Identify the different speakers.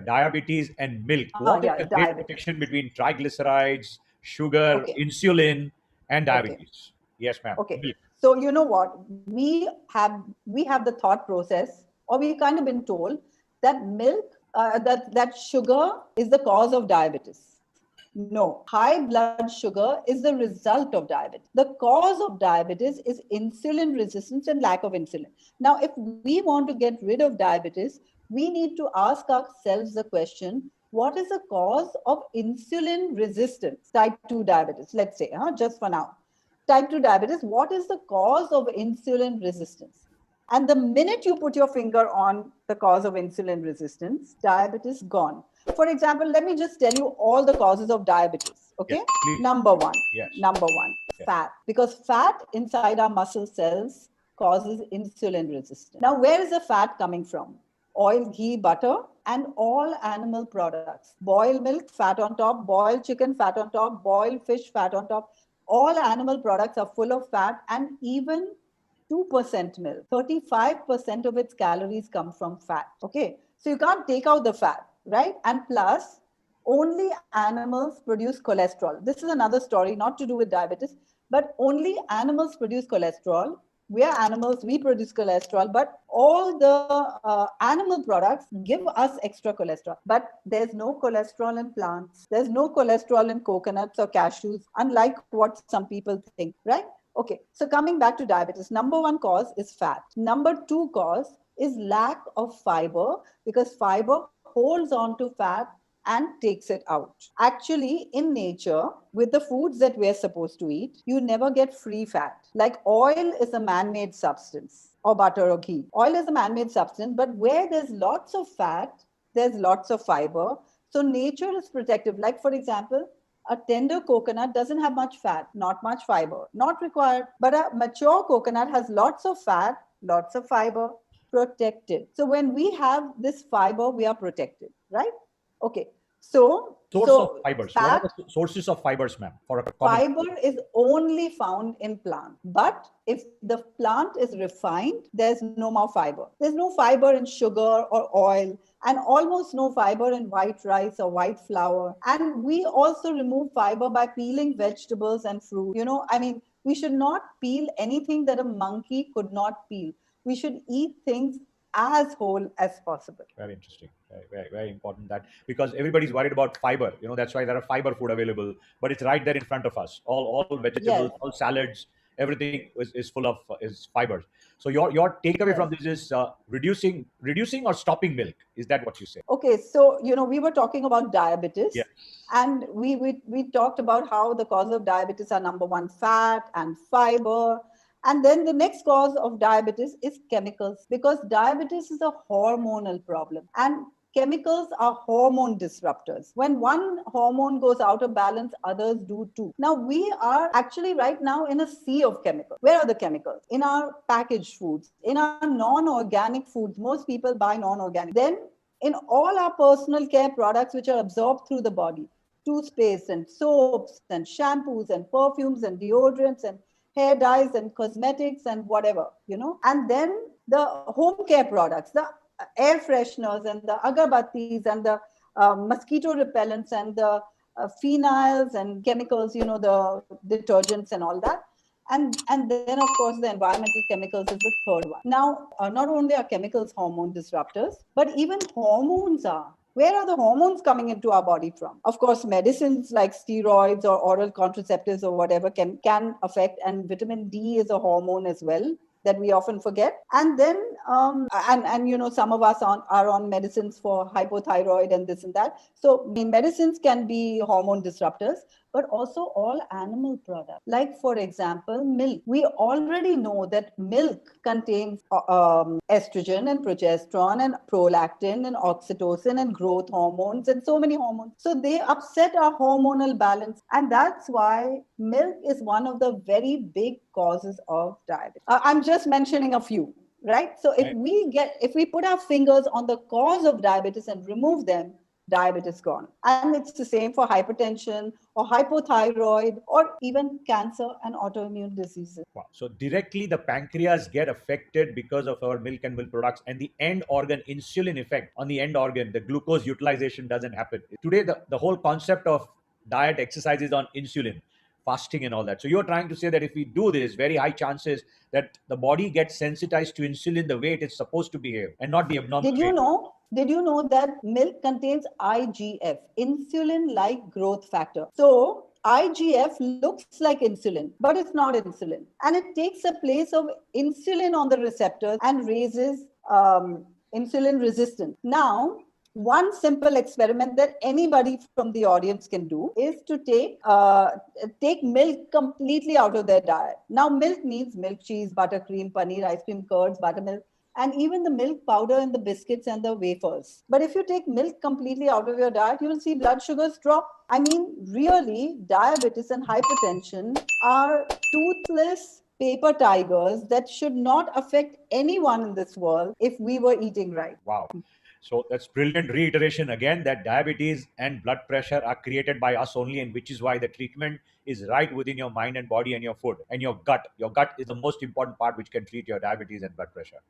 Speaker 1: diabetes and milk. What is
Speaker 2: Yeah,
Speaker 1: the great
Speaker 2: diabetes.
Speaker 1: connection between triglycerides, sugar,
Speaker 2: Okay,
Speaker 1: insulin, and
Speaker 2: okay,
Speaker 1: diabetes? Yes, ma'am.
Speaker 2: okay.
Speaker 1: Milk.
Speaker 2: So you know what? We have the thought process, or we kind of been told that milk, that sugar is the cause of diabetes. No, high blood sugar is the result of diabetes. The cause of diabetes is insulin resistance and lack of insulin. Now, if we want to get rid of diabetes, we need to ask ourselves the question, what is the cause of insulin resistance? Type 2 diabetes, let's say, just for now. Type 2 diabetes, what is the cause of insulin resistance? And the minute you put your finger on the cause of insulin resistance, diabetes gone. For example, let me just tell you all the causes of diabetes.
Speaker 1: Yes,
Speaker 2: Okay.
Speaker 1: please.
Speaker 2: Number one,
Speaker 1: Yes.
Speaker 2: number one,
Speaker 1: Yes.
Speaker 2: fat. Because fat inside our muscle cells causes insulin resistance. Now, where is the fat coming from? Oil, ghee, butter, and all animal products. Boiled milk, fat on top, boiled chicken, fat on top, boiled fish, fat on top. All animal products are full of fat, and even 2% milk, 35% of its calories come from fat. Okay. So you can't take out the fat, right? And plus, only animals produce cholesterol. This is another story, not to do with diabetes, but only animals produce cholesterol. We are animals, we produce cholesterol, but all the animal products give us extra cholesterol. But there's no cholesterol in plants, there's no cholesterol in coconuts or cashews, unlike what some people think, right? Okay, so coming back to diabetes, number one cause is fat. Number two cause is lack of fiber, because fiber holds on to fat and takes it out. Actually, in nature, with the foods that we're supposed to eat, you never get free fat. Like oil is a man made substance, or butter or ghee. Oil is a man made substance, but where there's lots of fat, there's lots of fiber. So nature is protective. Like, for example, a tender coconut doesn't have much fat, not much fiber, not required. But a mature coconut has lots of fat, lots of fiber, protected. So when we have this fiber, we are protected, right? Okay. So,
Speaker 1: Source of
Speaker 2: so
Speaker 1: fibers. What are
Speaker 2: fat
Speaker 1: the sources of fibers, ma'am, for a common?
Speaker 2: fiber is only found in plant. But if the plant is refined, there's no more fiber. There's no fiber in sugar or oil, and almost no fiber in white rice or white flour. And we also remove fiber by peeling vegetables and fruit. I mean, we should not peel anything that a monkey could not peel. We should eat things as whole as possible.
Speaker 1: Very interesting. Very, very, very important that, because everybody's worried about fiber. That's why there are fiber food available, but it's right there in front of us. All vegetables,
Speaker 2: Yes,
Speaker 1: all salads, everything is full of is fibers. So your takeaway
Speaker 2: yes.
Speaker 1: from this is reducing or stopping milk. Is that what you say?
Speaker 2: Okay, so we were talking about
Speaker 1: Yeah.
Speaker 2: diabetes, and we talked about how the cause of diabetes are number one, fat and fiber. And then the next cause of diabetes is chemicals, because diabetes is a hormonal problem. And chemicals are hormone disruptors. When one hormone goes out of balance, others do too. Now, we are actually right now in a sea of chemicals. Where are the chemicals? In our packaged foods, in our non-organic foods. Most people buy non-organic. Then in all our personal care products, which are absorbed through the body, toothpaste and soaps and shampoos and perfumes and deodorants and hair dyes and cosmetics and whatever, and then the home care products, the air fresheners and the agarbattis and the mosquito repellents and the phenols and chemicals, the detergents and all that. And then, of course, the environmental chemicals is the third one. Now, not only are chemicals hormone disruptors, but even hormones are. Where are the hormones coming into our body from? Of course, medicines like steroids or oral contraceptives or whatever can affect, and vitamin D is a hormone as well that we often forget. And then, some of us are on medicines for hypothyroid and this and that. So, I mean, medicines can be hormone disruptors, but also all animal products. Like, for example, milk. We already know that milk contains estrogen and progesterone and prolactin and oxytocin and growth hormones and so many hormones. So they upset our hormonal balance. And that's why milk is one of the very big causes of diabetes. I'm just mentioning a few. Right. So if
Speaker 1: Right.
Speaker 2: we put our fingers on the cause of diabetes and remove them, diabetes gone. And it's the same for hypertension or hypothyroid or even cancer and autoimmune diseases.
Speaker 1: Wow. So directly the pancreas get affected because of our milk and milk products, and the end organ insulin effect on the end organ, the glucose utilization doesn't happen. Today, the whole concept of diet exercises on insulin, fasting and all that. So you're trying to say that if we do this, very high chances that the body gets sensitized to insulin the way it is supposed to behave and not the abnormal way.
Speaker 2: Did you know that milk contains IGF, insulin like growth factor? So IGF looks like insulin, but it's not insulin. And it takes a place of insulin on the receptors and raises insulin resistance. Now, one simple experiment that anybody from the audience can do is to take milk completely out of their diet. Now, milk means milk, cheese, buttercream, paneer, ice cream, curds, buttermilk, and even the milk powder in the biscuits and the wafers. But if you take milk completely out of your diet, you will see blood sugars drop. I mean, really, diabetes and hypertension are toothless paper tigers that should not affect anyone in this world if we were eating right.
Speaker 1: Wow. So that's brilliant reiteration again that diabetes and blood pressure are created by us only, and which is why the treatment is right within your mind and body and your food and your gut. Your gut is the most important part which can treat your diabetes and blood pressure.